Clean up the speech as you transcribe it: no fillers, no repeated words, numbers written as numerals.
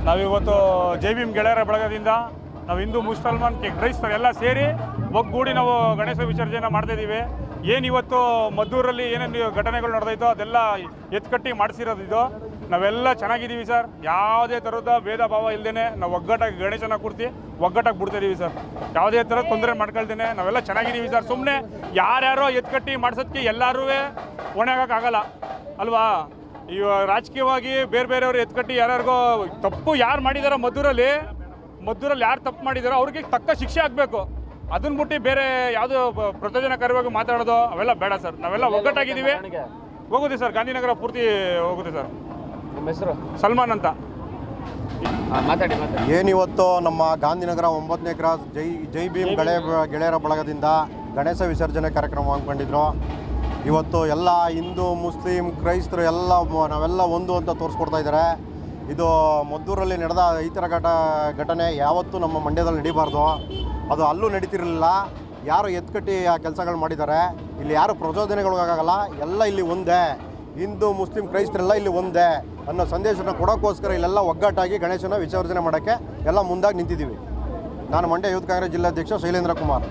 ನಾವಿವತ್ತು ಜೈ ಭೀಮ್ ಗೆಳೆಯರ ಬಳಗದಿಂದ ನಾವು ಹಿಂದೂ ಮುಸಲ್ಮಾನ್ ಕ್ರೈಸ್ತರು ಎಲ್ಲ ಸೇರಿ ಒಗ್ಗೂಡಿ ನಾವು ಗಣೇಶ ವಿಸರ್ಜನೆ ಮಾಡ್ತಾಯಿದ್ದೀವಿ. ಏನು ಇವತ್ತು ಮದ್ದೂರಲ್ಲಿ ಏನೇನು ಘಟನೆಗಳು ನಡೆದೈತೋ ಅದೆಲ್ಲ ಎತ್ಕಟ್ಟಿ ಮಾಡಿಸಿರೋದು ಇದು. ನಾವೆಲ್ಲ ಚೆನ್ನಾಗಿದ್ದೀವಿ ಸರ್. ಯಾವುದೇ ಥರದ ಭೇದ ಭಾವ ಇಲ್ಲದೇ ನಾವು ಒಗ್ಗಟ್ಟಾಗಿ ಗಣೇಶನ ಕೂರಿಸಿ ಒಗ್ಗಟ್ಟಾಗಿ ಬಿಡ್ತಾಯಿದ್ದೀವಿ ಸರ್. ಯಾವುದೇ ಥರ ತೊಂದರೆ ಮಾಡ್ಕೊಳ್ತೇನೆ ನಾವೆಲ್ಲ ಚೆನ್ನಾಗಿದ್ದೀವಿ ಸರ್. ಸುಮ್ಮನೆ ಯಾರ್ಯಾರೋ ಎತ್ಕಟ್ಟಿ ಮಾಡಿಸೋದಕ್ಕೆ ಎಲ್ಲರೂ ಹೊಣೆಗಾಗಲ್ಲ ಅಲ್ವಾ? ಇವ ರಾಜಕೀಯವಾಗಿ ಬೇರೆಯವರು ಎತ್ಕಟ್ಟಿ ಯಾರ್ಯಾರಿಗೋ ತಪ್ಪು ಯಾರು ಮಾಡಿದಾರೋ ಮದ್ದೂರಲ್ಲಿ ಯಾರು ತಪ್ಪು ಮಾಡಿದಾರೋ ಅವ್ರಿಗೆ ತಕ್ಕ ಶಿಕ್ಷೆ ಆಗಬೇಕು. ಅದನ್ನ ಬಿಟ್ಟು ಬೇರೆ ಯಾವುದೋ ಪ್ರಚೋದನಕಾರಿಯಾಗಿ ಮಾತಾಡೋದು ಅವೆಲ್ಲ ಬೇಡ ಸರ್. ನಾವೆಲ್ಲ ಒಗ್ಗಟ್ಟಾಗಿದ್ದೀವಿ. ಹೋಗುತ್ತೆ ಸರ್, ಗಾಂಧಿನಗರ ಪೂರ್ತಿ ಹೋಗುತ್ತೆ ಸರ್. ನಿಮ್ಮ ಹೆಸರು? ಸಲ್ಮಾನ್ ಅಂತ. ಮಾತಾಡಿ. ಏನಿವತ್ತು ನಮ್ಮ ಗಾಂಧಿನಗರ 9ನೇ ಕ್ರಾಸ್ ಜೈ ಭೀಮ್ ಗೆಳೆಯರ ಬಳಗದಿಂದ ಗಣೇಶ ವಿಸರ್ಜನೆ ಕಾರ್ಯಕ್ರಮ ಹಮ್ಮಿಕೊಂಡಿದ್ರು. ಇವತ್ತು ಎಲ್ಲ ಹಿಂದೂ ಮುಸ್ಲಿಂ ಕ್ರೈಸ್ತರು ನಾವೆಲ್ಲ ಒಂದು ಅಂತ ತೋರಿಸ್ಕೊಡ್ತಾ ಇದ್ದಾರೆ. ಇದು ಮದ್ದೂರಲ್ಲಿ ನಡೆದ ಈ ಥರ ಘಟನೆ ಯಾವತ್ತೂ ನಮ್ಮ ಮಂಡ್ಯದಲ್ಲಿ ನಡೀಬಾರ್ದು. ಅದು ಅಲ್ಲೂ ನಡೀತಿರಲಿಲ್ಲ. ಯಾರು ಎತ್ಕಟ್ಟಿ ಆ ಕೆಲಸಗಳು ಮಾಡಿದ್ದಾರೆ. ಇಲ್ಲಿ ಯಾರು ಪ್ರಚೋದನೆಗಳಿಗಾಗಲ್ಲ. ಎಲ್ಲ ಇಲ್ಲಿ ಒಂದೇ, ಹಿಂದೂ ಮುಸ್ಲಿಂ ಕ್ರೈಸ್ತರೆಲ್ಲ ಇಲ್ಲಿ ಒಂದೇ ಅನ್ನೋ ಸಂದೇಶನ ಕೊಡೋಕ್ಕೋಸ್ಕರ ಇಲ್ಲೆಲ್ಲ ಒಗ್ಗಟ್ಟಾಗಿ ಗಣೇಶನ ವಿಸರ್ಜನೆ ಮಾಡೋಕ್ಕೆ ಎಲ್ಲ ಮುಂದಾಗಿ ನಿಂತಿದ್ದೀವಿ. ನಾನು ಮಂಡ್ಯ ಯೂತ್ ಕಾಂಗ್ರೆಸ್ ಜಿಲ್ಲಾಧ್ಯಕ್ಷ ಶೈಲೇಂದ್ರ ಕುಮಾರ್.